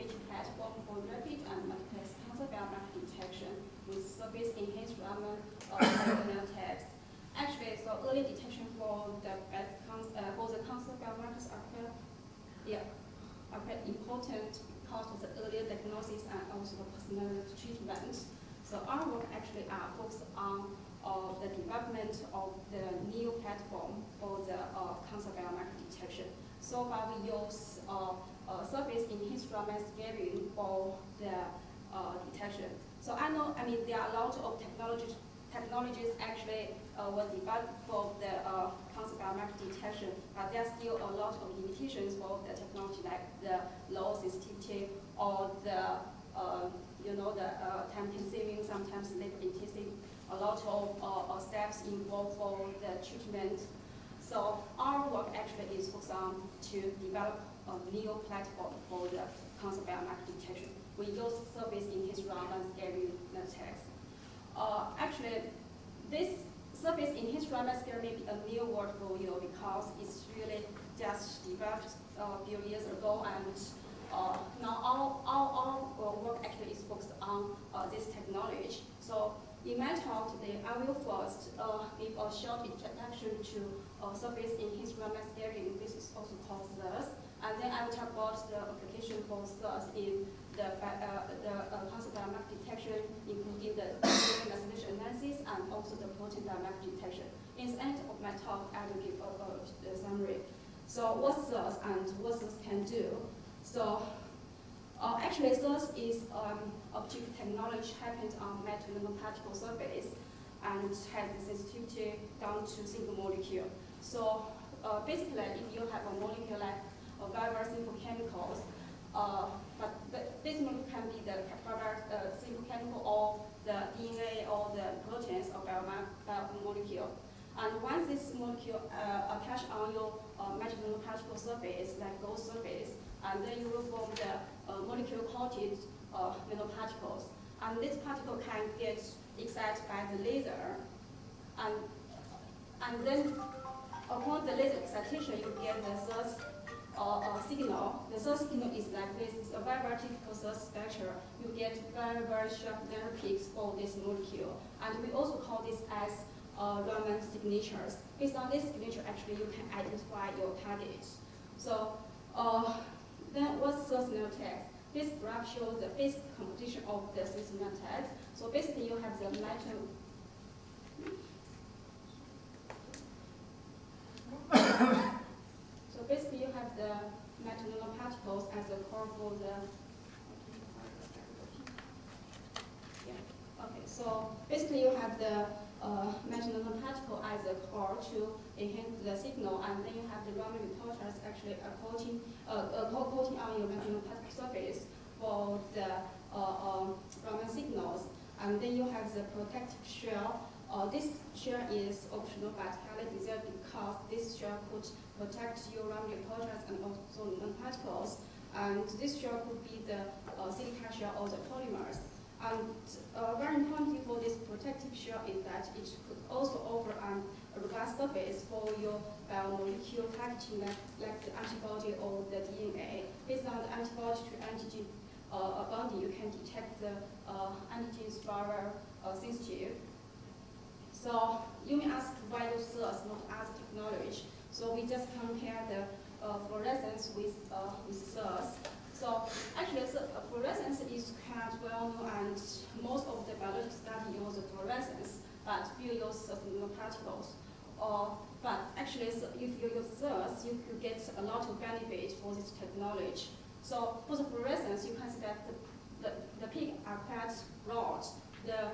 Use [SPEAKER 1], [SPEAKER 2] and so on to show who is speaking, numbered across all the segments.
[SPEAKER 1] innovative platform for rapid and multiplexed cancer biomarker detection with surface-enhanced raman nanotags. Actually, so early detection for the cancer biomarkers are quite important because of the earlier diagnosis and also the personalized treatment. So our work actually focused on the development of the new platform for the cancer biomarker detection. So far, we use surface-enhanced raman scaling for the detection. So I mean, there are a lot of technologies actually were developed for the cancer biomarker detection, but there are still a lot of limitations for the technology, like the low sensitivity or the time-consuming, sometimes labor-intensive, a lot of steps involved for the treatment. So our work actually is focused on to develop a new platform for the cancer biomarker detection. We use surface-enhanced raman scaling nanotags. Actually, this surface-enhanced raman scaling may be a new word for you because it's really just developed a few years ago, and now our work actually is focused on this technology. So in my talk today, I will first give a short introduction to surface-enhanced raman scaling. This is also called SIRS. And then I will talk about the application for SIRS in the cancer biomarker detection, including the methylation analysis and also the protein biomarker detection. In the end of my talk, I will give a summary. So what SIRS and what SIRS can do. So actually, SIRS is optical technology happens on metal nanoparticle surface and has the sensitivity down to single molecule. So basically, if you have a molecule like very simple chemicals, but this molecule can be the simple chemical or the DNA or the proteins of biomolecule. And once this molecule attach on your metal nanoparticle surface, like gold surface, and then you will form the molecule-coated nanoparticles. And this particle can get excited by the laser, and then upon the laser excitation, you get the SIRS signal. The SIRS signal is like this. It's a very, very typical SIRS spectrum. You get very, very sharp nano peaks for this molecule. And we also call this as raman signatures. Based on this signature, actually, you can identify your targets. So then what's SIRS nanotags? This graph shows the physical composition of the SIRS nanotags. So basically, you have the metal. So basically, you have the metal nanoparticles as a core for the. Yeah. Okay. So basically, you have the metal nanoparticle as a core to enhance the signal, and then you have the raman reporters actually coating on your metal nanoparticle surface for the raman signals, and then you have the protective shell. This shell is optional but highly desired because this shell could protect your raman reporters and also nanoparticles, and this shell could be the silica shell or the polymers. And very importantly for this protective shell is that it could also offer a robust surface for your biomolecule targeting, like the antibody or the DNA. Based on the antibody to antigen bonding, you can detect the antigens very sensitive. So you may ask why use SIRS, not other technology. So we just compare the fluorescence with SIRS. So actually, fluorescence is quite well known, and most of the biological studies use fluorescence, but few use certain nanoparticles. But actually, so if you use SIRS, you could get a lot of benefit for this technology. So for the fluorescence, you can see that the peak are quite broad. The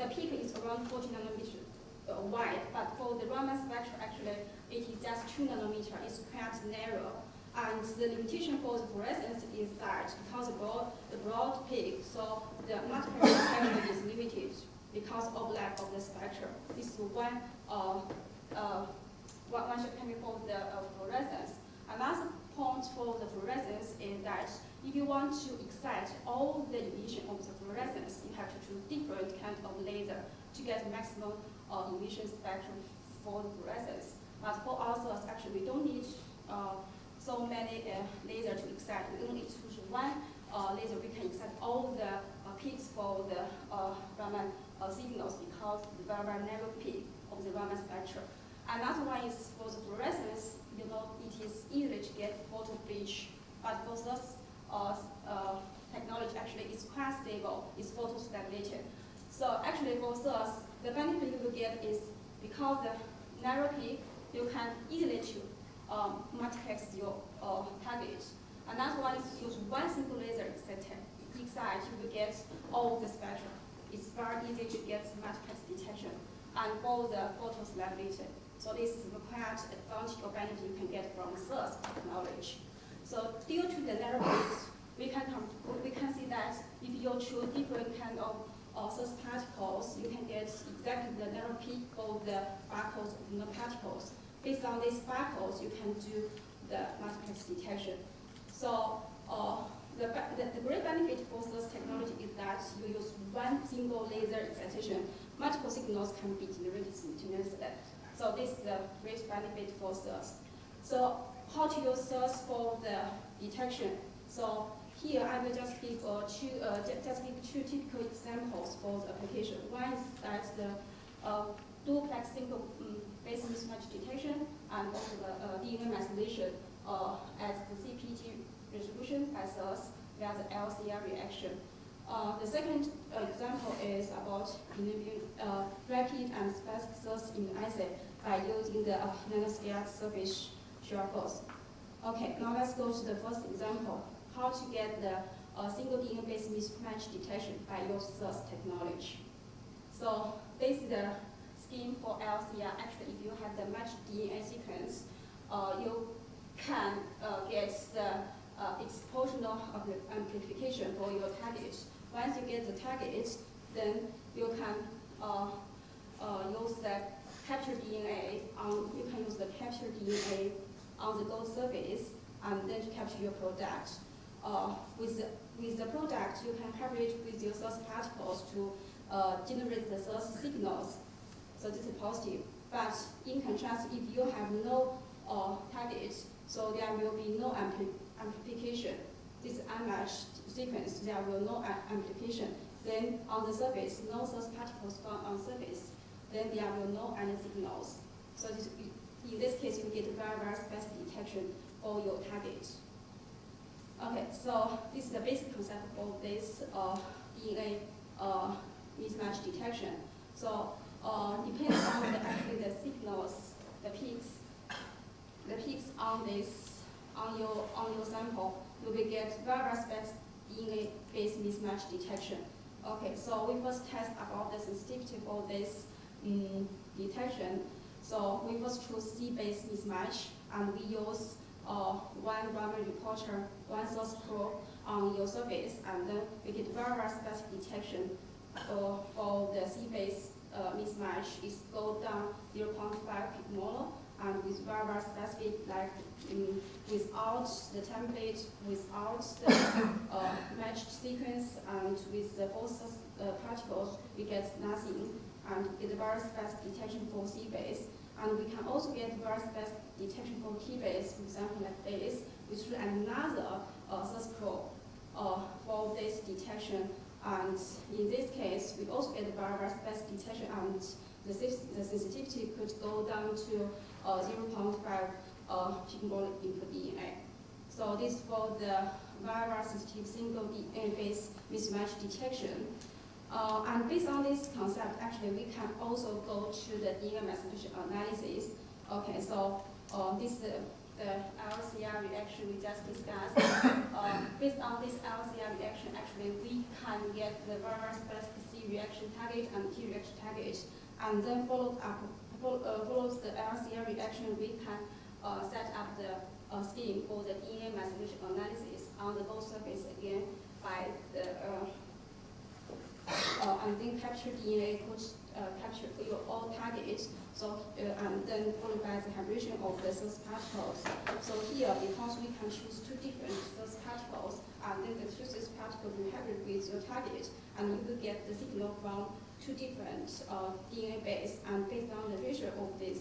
[SPEAKER 1] peak is around 40 nanometers wide, but for the raman spectrum, actually, it is just 2 nanometers. It's quite narrow. And the limitation for the fluorescence is that because the broad peak, so the multiple detection is limited because of lack of the spectrum. This is one should come for the fluorescence. Another point for the fluorescence is that if you want to excite all the emission of the fluorescence, you have to choose different kind of laser to get maximum emission spectrum for the fluorescence. But for our SIRS, actually, we don't need so many lasers to excite. We only choose one laser, we can excite all the peaks for the Raman signals because the very narrow peak of the Raman spectrum. Another one is for the fluorescence. You know, it is easy to get photo bleach, but for this technology actually is quite stable, it's photostability. So actually for this, the benefit you will get is because the narrow peak, you can easily to multiplex your target. Another one is use one single laser excite, you will get all the spectrum. It's very easy to get multiplex detection and for the photostability. So this is the quite advantage or benefit you can get from this technology. So due to the narrow peaks, we can see that if you choose different kind of such particles, you can get exactly the narrow peak of the sparkles of the particles. Based on these sparkles, you can do the multiplex detection. So the great benefit for this technology is that you use one single laser excitation. Multiple signals can be generated simultaneously. So this is the great benefit for this. So how to use this for the detection? So here I will just give two typical examples for the application. One is that the duplex single base mismatch detection and also the DNA methylation as the CPG resolution as well as via the LCR reaction. The second example is about rapid and specific source immunoassay by using the nanoscale surface shear force. Okay, now let's go to the first example, how to get the single DNA-based mismatch detection by using this technology. So this is the scheme for LCR. Actually, if you have the matched DNA sequence, you can get the exponential amplification for your target. Once you get the target, then you can use the captured DNA you can use the captured DNA on the gold surface and then to capture your product. With the product, you can cover it with your source particles to generate the source signals. So this is positive. But in contrast, if you have no target, so there will be no amplification. This unmatched sequence, there will no amplification. Then on the surface, no source particles found on surface. Then there will no any signals. So in this case, you get very, very specific detection for your target. Okay, so this is the basic concept of this DNA mismatch detection. So depending on the signals, the peaks on your sample, you will get very specific DNA-based mismatch detection. Okay, so we first test about the sensitivity for this detection. So we first choose C-based mismatch, and we use one Raman reporter, one source probe on your surface, and then we get very specific detection for the C-based mismatch. It goes down 0.5 picomolar, and with very specific, like without the template, without the matched sequence, and with the false particles, we get nothing, and get very specific detection for C-base. And we can also get very specific detection for T-base, for example, like this, which is another source probe for this detection. And in this case, we also get very specific detection, and the sensitivity could go down to 0.5 picomolar per DNA. So this for the very sensitive single DNA-based mismatch detection. And based on this concept, actually, we can also go to the DNA methylation analysis. Okay, so this is the LCR reaction we just discussed. Based on this LCR reaction, actually, we can get the very specific C reaction target and T reaction target, and then follows the LCR reaction, we can set up the scheme for the DNA methylation analysis on the gold surface again by the and then capture DNA, capture your all targets. So and then followed by the hybridization of the source particles. So here, because we can choose two different source particles, and then the two source particles will hybrid with your target, and you will get the signal from two different DNA base. And based on the ratio of this,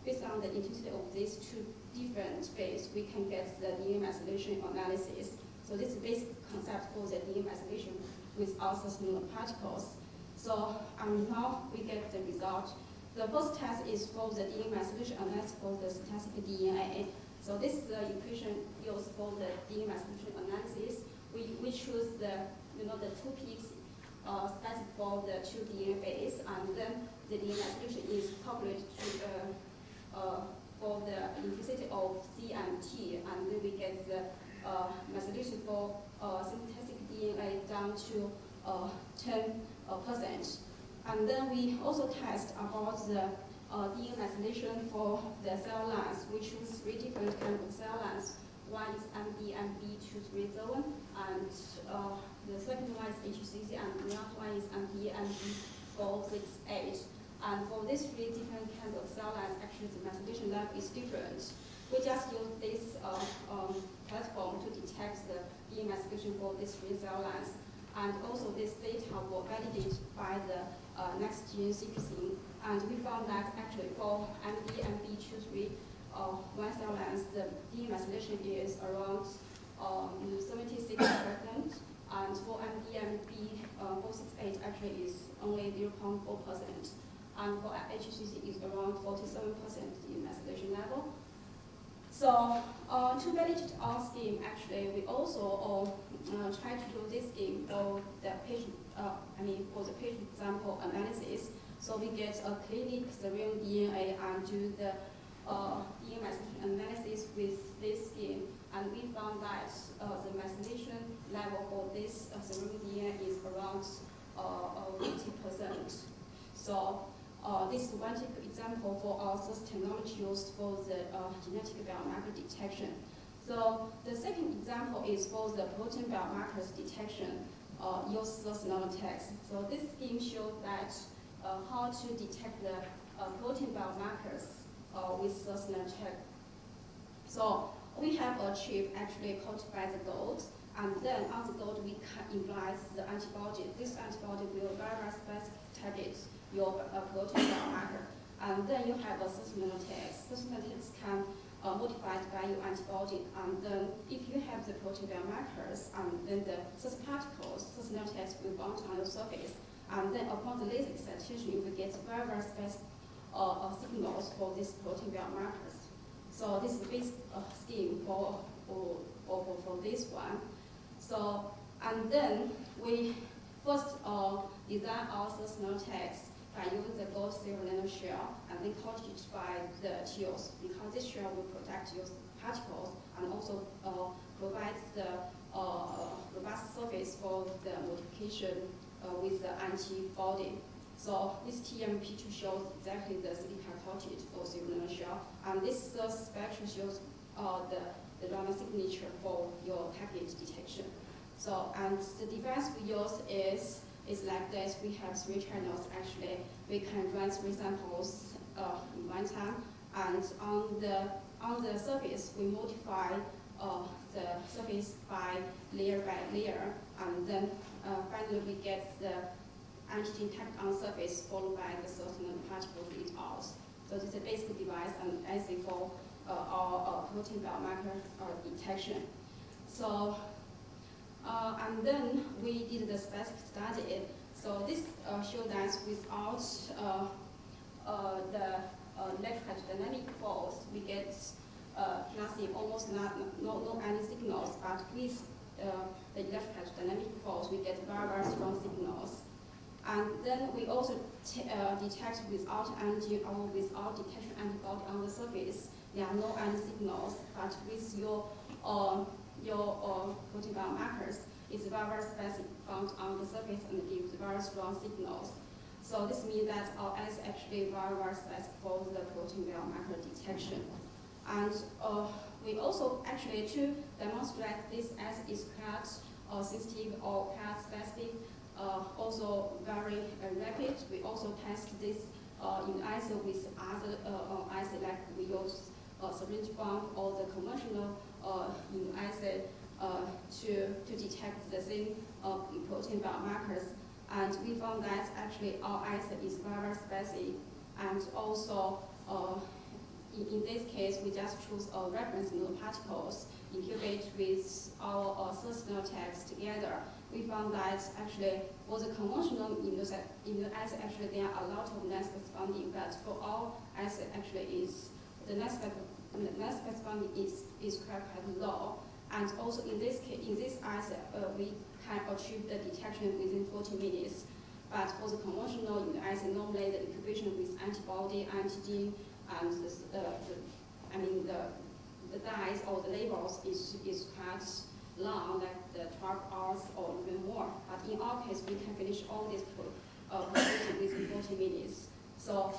[SPEAKER 1] based on the intensity of these two different ways we can get the DNA methylation analysis. So this is the basic concept for the DNA methylation with our sustainable particles. So now we get the result. The first test is for the DNA methylation analysis for the synthetic DNA. So this is the equation used for the DNA methylation analysis. We choose the the two peaks specific for the two DNA base, and then the DNA methylation is calculated for the implicity of C and T, and then we get the methylation for synthetic DNA down to 10%. And then we also test about the DNA methylation for the cell lines. We choose 3 different kinds of cell lines. One is MB237, and the second one is HCC, and the other one is MB468. And for these 3 different kinds of cell lines, actually the methylation level is different. We just use this platform to detect the DNA methylation for these 3 cell lines. And also this data were validated by the next-gen sequencing. And we found that actually for MB231 cell lines, the DNA methylation is around 76%, and for MB468 actually is only 0.4%, and for HCC is around 47% DNA methylation level. So to validate our scheme, actually we also try to do this scheme for the patient, for the patient sample analysis. So we get a clinic serum DNA and do the DNA methylation analysis with this scheme, and we found that the methylation level for this serum DNA is around 50%. So this is one typical example for our source technology used for the genetic biomarker detection. So the second example is for the protein biomarkers detection use source nanotags. So this scheme shows that how to detect the protein biomarkers with source nanotag. So we have a chip actually coated by the gold, and then on the gold we can imply the antibody. This antibody will very specific target your protein biomarker. And then you have a source nanotags. Source nanotags can modified by your antibody, and then if you have the protein biomarkers, and then the source particles, source nanotags will bound on your surface. And then upon the laser excitation, you will get very specific signals for these protein biomarkers. So this is the basic scheme for this one. So, and then we first design our source nanotags by using the gold silver nanoshell, and then coated it by the TIOS, because this shell will protect your particles and also provide the robust surface for the modification with the antibody. So this TMP2 shows exactly the silica-coated gold silver nanoshell, and this spectrum shows the raman signature for your target detection. So, and the device we use is like this. We have 3 channels actually. We can run 3 samples in one time, and on the surface we modify the surface by layer, and then finally we get the antigen tagged on surface followed by the certain particle readout. So this is a basic device and assay for our protein biomarker detection. So. And then we did the specific study. So this showed that without the electrodynamic force, we get nothing, almost no any signals. But with the electrodynamic force, we get very strong signals. And then we also detect without antigen or without detection antibody on the surface. There are no any signals. But with your protein biomarkers, it's very specific found on the surface and gives very strong signals. So this means that our assay is actually very specific for the protein biomarker detection. And we also actually, to demonstrate this assay is quite sensitive or quite specific, also very rapid, we also test this in assay with other assay, like we use syringe pump or the conventional assay to detect the same protein biomarkers. And we found that actually our assay is very specific, and also in this case, we just choose a reference nanoparticles, incubate with our source nanotags together. We found that actually for the conventional immunoassay, actually there are a lot of non-corresponding, but for our assay actually is the non-corresponding is quite low. And also in this case, in this assay, we can achieve the detection within 40 minutes. But for the conventional immunoassay, normally the incubation with antibody, antigen, and the dyes or the labels is quite long, like the 12 hours or even more. But in our case, we can finish all this procedure within 40 minutes. So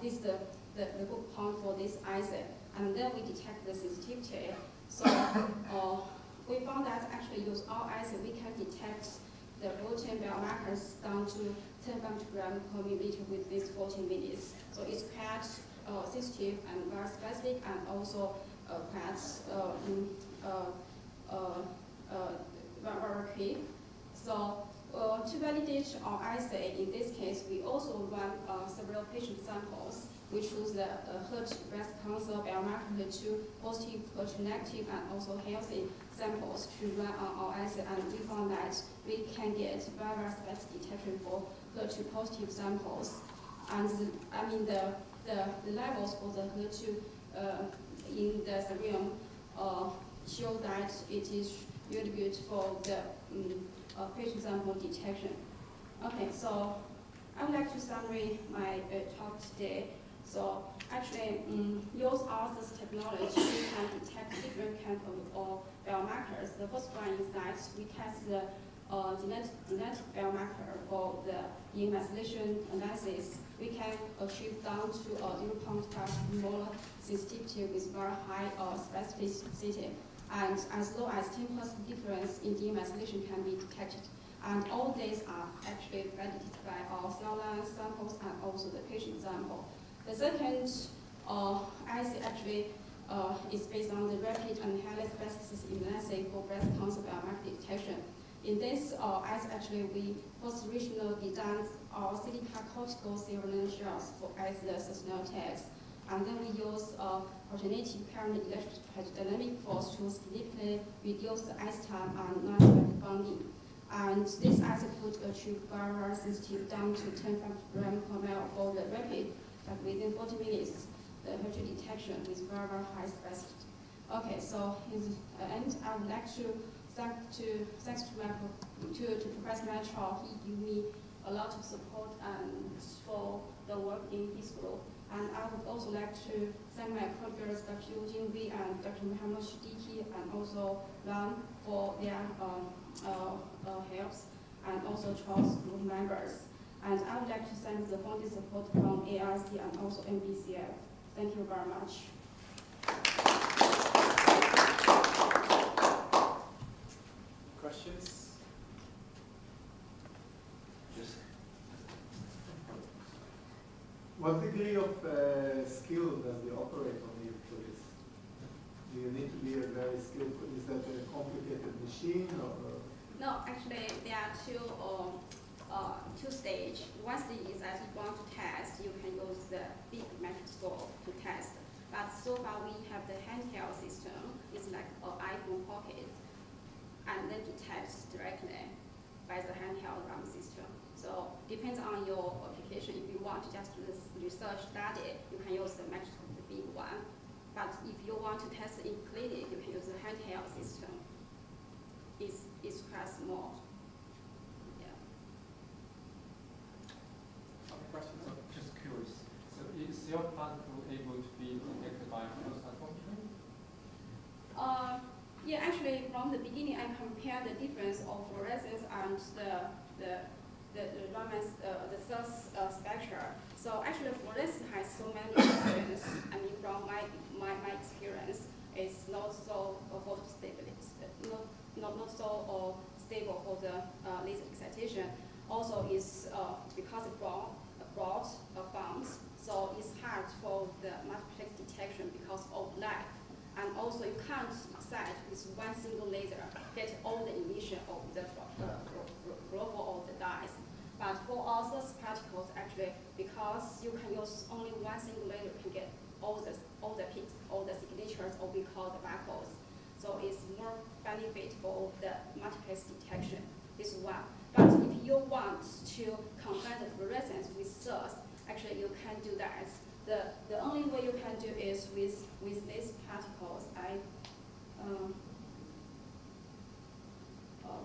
[SPEAKER 1] this is the good point for this assay. And then we detect the sensitivity. So we found that actually use our assay, we can detect the protein biomarkers down to 10 femtogram per milliliter within 40 minutes. So it's quite sensitive and very specific, and also quite very quick. So to validate our assay, in this case, we also run several patient samples. We choose the HER2 breast cancer biomarker, HER2 positive, HER2 negative, and also healthy samples to run on our assay, and we found that we can get very specific detection for HER2 positive samples. And the levels for the HER2 in the serum show that it is really good for the patient sample detection. Okay, so I would like to summarize my talk today. So actually, use our technology, we can detect different kinds of biomarkers. The first one is that we test the genetic biomarker for the methylation analysis. We can achieve down to 0.5 molar sensitivity with very high specificity, and as low as 10% difference in demethylation can be detected. And all these are actually validated by our cell line samples and also the patient sample. The second assay actually is based on the rapid and highly specific immunoassay for breast cancer biomarker detection. In this assay, actually, we first originally designed our cortical serum shells as the nanotags, and then we use alternative current electrodynamic force to significantly reduce the ice time and non-spec bonding. And this assay could achieve very sensitive down to 10 femtogram per ml for the rapid, but within 40 minutes, the HER2 detection with very high specificity. Okay, so in the end, I would like to thanks to Professor Mitchell. He gave me a lot of support and for the work in his group. And I would also like to thank my co-authors, Dr. Yuling Wang and Dr. Mohammed Shidiki, and also Lam for their helps, and also Charles group members. And I would like to thank the funding support from ARC and also NBCF. Thank you very much.
[SPEAKER 2] Questions? Yes.
[SPEAKER 3] What degree of skill does the operator need for this? Do you need to be a very skillful? Is that a complicated machine or?
[SPEAKER 1] No, actually there are two stages. One stage is that if you want to test, you can use the big microscope to test. But so far we have the handheld system. It's like an iPhone pocket, and then detects directly by the handheld raman system. So depends on your application. If you want to just research study, you can use the microscope, the big one. But if you want to test in clinic, you can use the handheld system. It's quite small. Yeah.
[SPEAKER 2] Other questions?
[SPEAKER 4] Just curious. So is your particle able to be detected by flow cytometry?
[SPEAKER 1] Yeah, actually, from the beginning, I compared the difference of fluorescence and the cell spectra. So actually, fluorescence has so many differences. I mean, from my experience, it's not so photostable, not so stable for the laser excitation. Also, it's because it broad bounds, so it's hard for the multiplex detection because of lag. And also, you can't excite with one single laser, get all the emission of the growth of the dyes. But for all those particles, actually, because you can use only one single laser, you can get all the all the peaks, all the signatures, or we call the barcodes. So it's more benefit for the multiplex detection. This is one. But if you want to confirm the fluorescence with source, actually you can do that. The only way you can do is with these particles.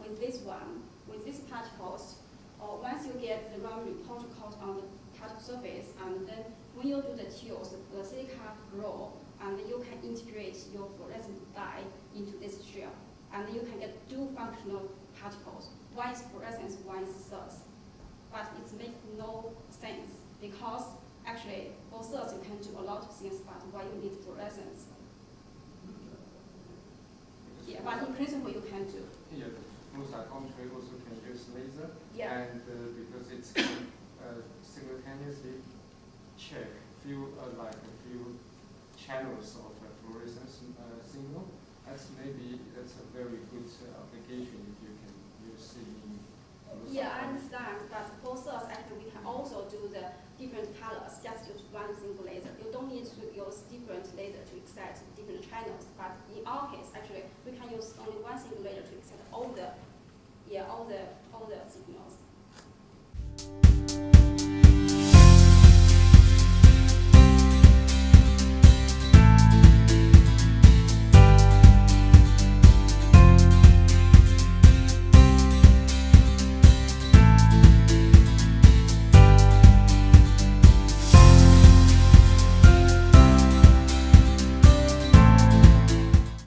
[SPEAKER 1] With this one, with these particles, once you get the Raman report code on the particle surface, and then when you do the TILs, the silica grow, and you can integrate your fluorescent dye into this shell, and you can get two functional particles. One is fluorescence, one is source. But it makes no sense because actually for source you can do a lot of things, but why you need fluorescence? Yeah, but in principle you can do.
[SPEAKER 4] Here, the flow cytometry also can use laser.
[SPEAKER 1] Yeah.
[SPEAKER 4] And because it's can simultaneously check few channels of fluorescence signal. That's a very good application if you can use it in.
[SPEAKER 1] Yeah, I understand, but for source actually we can also do the different colors, just use one single laser. You don't need to use different laser to excite different channels, but in our case actually we can use only one single laser to excite all the